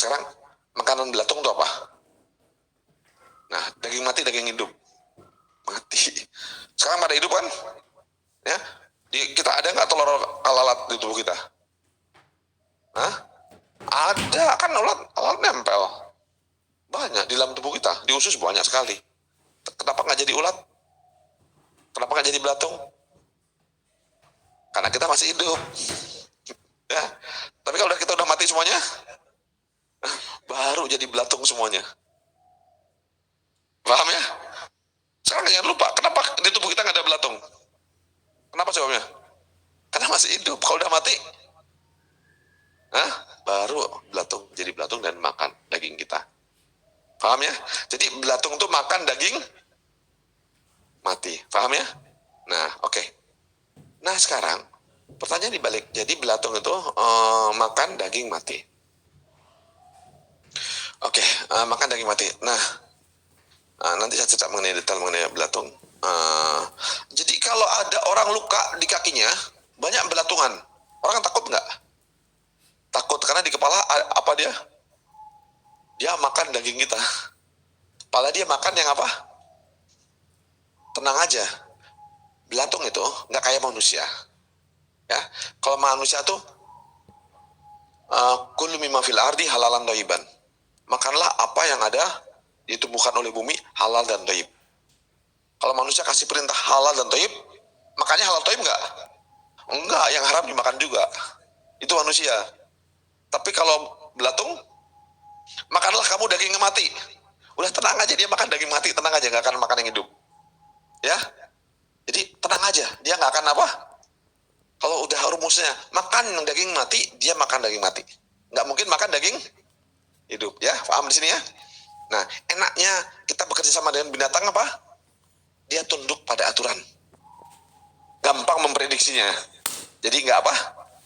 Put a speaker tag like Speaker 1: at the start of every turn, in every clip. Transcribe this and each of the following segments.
Speaker 1: sekarang makanan belatung itu apa? Nah, daging mati, daging hidup. Mati. Sekarang pada hidup kan? Ya, kita ada nggak telur lalat di tubuh kita? Hah? Ada, kan lalat nempel. Banyak di dalam tubuh kita, di usus banyak sekali. Kenapa nggak jadi ulat? Kenapa nggak jadi belatung? Karena kita masih hidup. Ya, tapi kalau kita udah mati semuanya, baru jadi belatung semuanya. Paham ya? Sekarang jangan lupa, kenapa di tubuh kita nggak ada belatung? Kenapa sebabnya? Karena masih hidup. Kalau udah mati, baru belatung, jadi belatung dan makan daging kita. Paham ya? Jadi belatung tuh makan daging mati. Paham ya? Nah, oke. Nah, sekarang pertanyaan dibalik. Jadi belatung itu makan daging mati. Oke, makan daging mati. Nah, nanti saya cerita mengenai detail mengenai belatung. Jadi kalau ada orang luka di kakinya, banyak belatungan. Orang takut nggak? Takut, karena di kepala apa dia? Dia makan daging kita. Kepala dia makan yang apa? Tenang aja. Belatung itu nggak kayak manusia. Ya, kalau manusia tuh kullu mimma fil ardi halalan thayyiban. Makanlah apa yang ada ditumbuhkan oleh bumi, halal dan thayyib. Kalau manusia kasih perintah halal dan thayyib, makannya halal thayyib nggak? Enggak, yang haram dimakan juga. Itu manusia. Tapi kalau belatung, makanlah kamu daging yang mati. Udah tenang aja, dia makan daging mati, tenang aja, nggak akan makan yang hidup. Ya, jadi tenang aja, dia nggak akan apa? Kalau udah rumusnya makan daging mati, dia makan daging mati. Nggak mungkin makan daging hidup, ya, paham di sini ya? Nah, enaknya kita bekerja sama dengan binatang apa? Dia tunduk pada aturan. Gampang memprediksinya. Jadi nggak apa?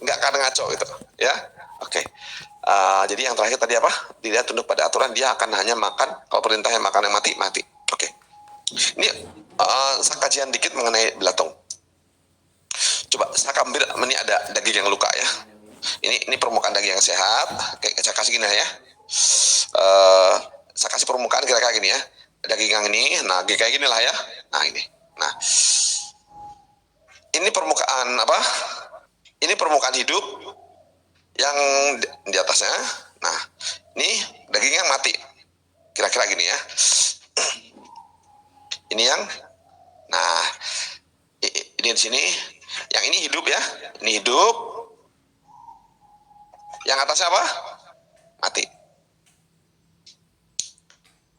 Speaker 1: Nggak akan ngaco gitu, ya? Oke. Jadi yang terakhir tadi apa? Dia tunduk pada aturan, dia akan hanya makan, kalau perintahnya makan yang mati, mati. Oke. Ini saya kajian dikit mengenai belatung. Coba saya ambil, ini ada daging yang luka ya. Ini permukaan daging yang sehat. Kayak saya kasih gini ya. Saya kasih permukaan kira-kira gini ya. Daging yang ini, nah kayak gini lah ya. Nah ini. Nah, ini permukaan apa? Ini permukaan hidup yang di atasnya. Nah, ini daging yang mati. Kira-kira gini ya. Ini yang, nah, ini di sini. Yang ini hidup ya. Ini hidup. Yang atasnya apa? Mati.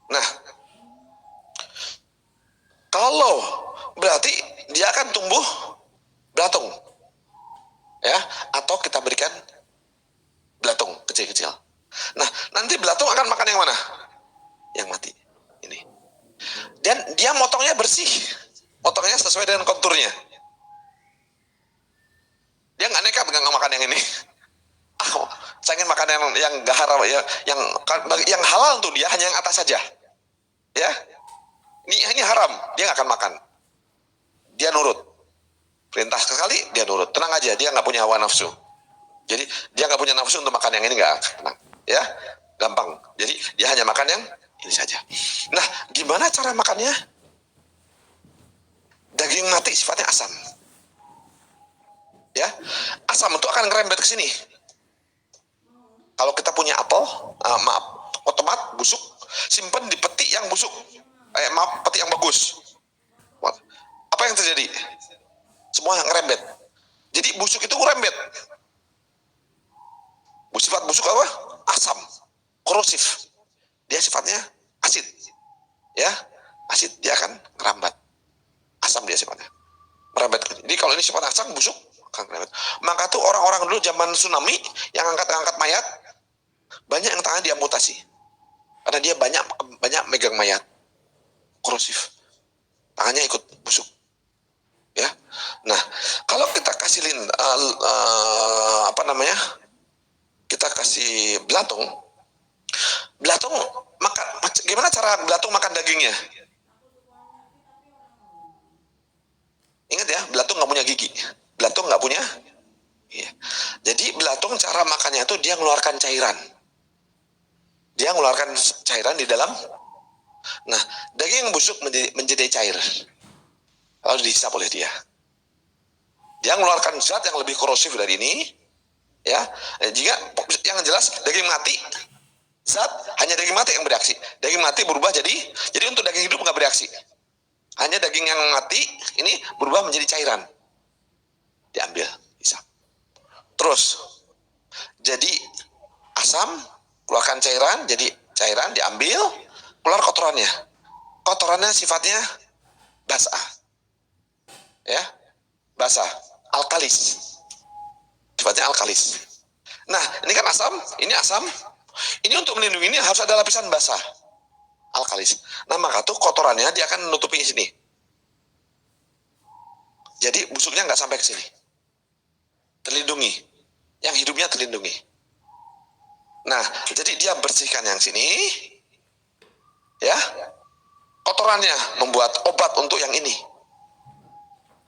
Speaker 1: Nah, kalau berarti dia akan tumbuh belatung. Ya, atau kita berikan belatung kecil-kecil. Nah, nanti belatung akan makan yang mana? Yang mati. Ini. Dan dia motongnya bersih. Motongnya sesuai dengan konturnya. Dia nggak nekat nggak makan yang ini. Saya ingin makan yang gahar ya, yang halal tuh dia hanya yang atas saja. Ya. Ini haram, dia nggak akan makan. Dia nurut. Perintah sekali dia nurut. Tenang aja, dia nggak punya hawa nafsu. Jadi dia nggak punya nafsu untuk makan yang ini, nggak tenang. Ya, gampang. Jadi dia hanya makan yang ini saja. Nah, gimana cara makannya? Daging mati sifatnya asam. Ya, asam itu akan ngerembet ke sini. Kalau kita punya apel, tomat busuk, simpan di peti yang busuk. Peti yang bagus. Apa yang terjadi? Semua ngerembet. Jadi busuk itu ngerembet. Sifat busuk apa? Asam, korosif. Dia sifatnya asid. Ya, asid dia akan merambat. Asam dia sifatnya. Merambat. Jadi kalau ini sifat asam, busuk, akan merambat. Maka tuh orang-orang dulu zaman tsunami yang angkat mayat, banyak yang tangannya diamputasi. Karena dia banyak megang mayat. Korosif. Tangannya ikut busuk. Ya. Nah, kalau kita kasih kita kasih belatung makan. Gimana cara belatung makan dagingnya? Ingat ya, belatung nggak punya gigi. Belatung nggak punya. Iya. Jadi belatung cara makannya itu dia mengeluarkan cairan. Dia mengeluarkan cairan di dalam. Nah, daging yang busuk menjadi cair. Lalu dihisap oleh dia. Dia mengeluarkan zat yang lebih korosif dari ini. Ya, jika yang jelas daging mati, zat hanya daging mati yang bereaksi. Daging mati berubah jadi untuk daging hidup nggak bereaksi. Hanya daging yang mati ini berubah menjadi cairan. Diambil, hisap. Terus jadi asam, keluarkan cairan, jadi cairan diambil, keluar kotorannya. Kotorannya sifatnya basah. Ya, basah, alkalis. Sifatnya alkalis. Nah, ini kan asam, ini asam. Ini untuk melindungi ini harus ada lapisan basah, alkalis. Nah, maka tuh kotorannya dia akan menutupi sini. Jadi busuknya nggak sampai ke sini. Terlindungi. Yang hidupnya terlindungi. Nah, jadi dia bersihkan yang sini. Ya. Kotorannya membuat obat untuk yang ini.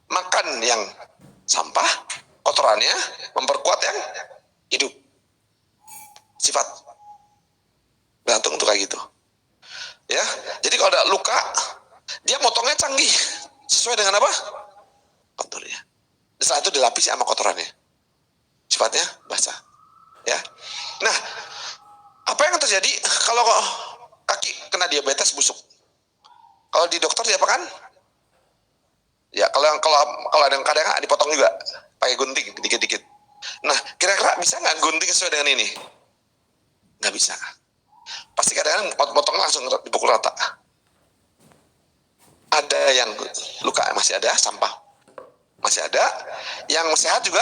Speaker 1: Makan yang sampah, kotorannya memperkuat yang hidup. Sifat belatung untuk kayak gitu. Ya, jadi kalau ada luka, dia motongnya canggih. Sesuai dengan apa? Konturnya. Setelah itu dilapisi sama kotorannya. Sifatnya basah. Ya. Nah, apa yang terjadi kalau kaki kena diabetes busuk? Kalau di dokter diapakan? Ya, kalau ada yang kadang dipotong juga pakai gunting dikit-dikit. Nah, kira-kira bisa nggak gunting sesuai dengan ini? Nggak bisa. Pasti kadang-kadang potongnya langsung dipukul rata. Ada yang luka masih ada, sampah masih ada. Yang sehat juga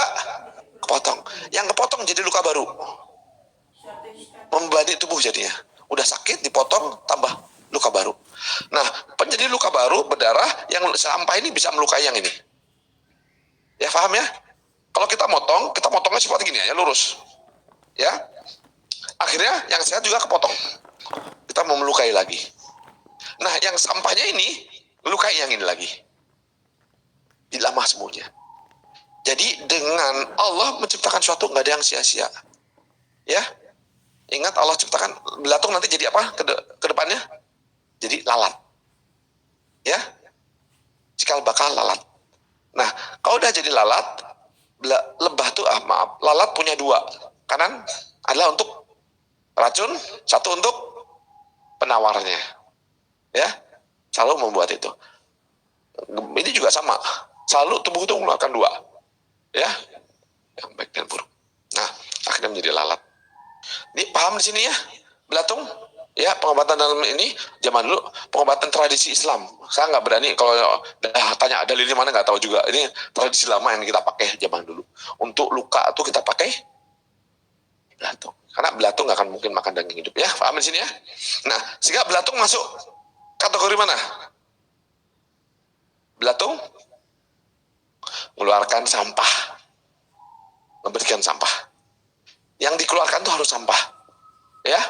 Speaker 1: kepotong. Yang kepotong jadi luka baru. Membebani tubuh jadinya. Udah sakit, dipotong, tambah luka baru. Nah, menjadi luka baru, berdarah, yang sampah ini bisa melukai yang ini. Ya, paham ya? Kalau kita motongnya seperti gini aja, lurus. Ya. Akhirnya yang sehat juga kepotong. Kita mau melukai lagi. Nah, yang sampahnya ini, melukai yang ini lagi. Dilama semuanya. Jadi dengan Allah menciptakan suatu nggak ada yang sia-sia. Ya. Ingat Allah ciptakan belatung nanti jadi apa ke depannya? Jadi lalat. Ya. Cikal bakal lalat. Nah, kalau udah jadi lalat, lebah tuh lalat punya dua. Kanan adalah untuk racun, satu untuk penawarnya. Ya. Selalu membuat itu. Ini juga sama. Selalu tubuh itu mengeluarkan dua. Ya. Yang baik dan buruk. Nah, akhirnya menjadi lalat. Ini paham di sini ya, belatung? Ya, pengobatan dalam ini zaman dulu pengobatan tradisi Islam. Saya nggak berani kalau tanya dalilnya mana nggak tahu juga. Ini tradisi lama yang kita pakai zaman dulu. Untuk luka itu kita pakai belatung. Karena belatung nggak akan mungkin makan daging hidup ya. Paham di sini ya? Nah, sehingga belatung masuk kategori mana? Belatung mengeluarkan sampah, membersihkan sampah. Yang dikeluarkan tuh harus sampah, ya.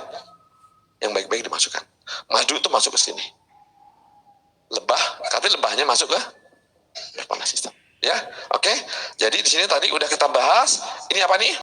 Speaker 1: Yang baik-baik dimasukkan. Madu itu masuk ke sini. Lebah, tapi lebahnya masuk ke panas sistem. Ya, oke. Jadi di sini tadi udah kita bahas. Ini apa nih?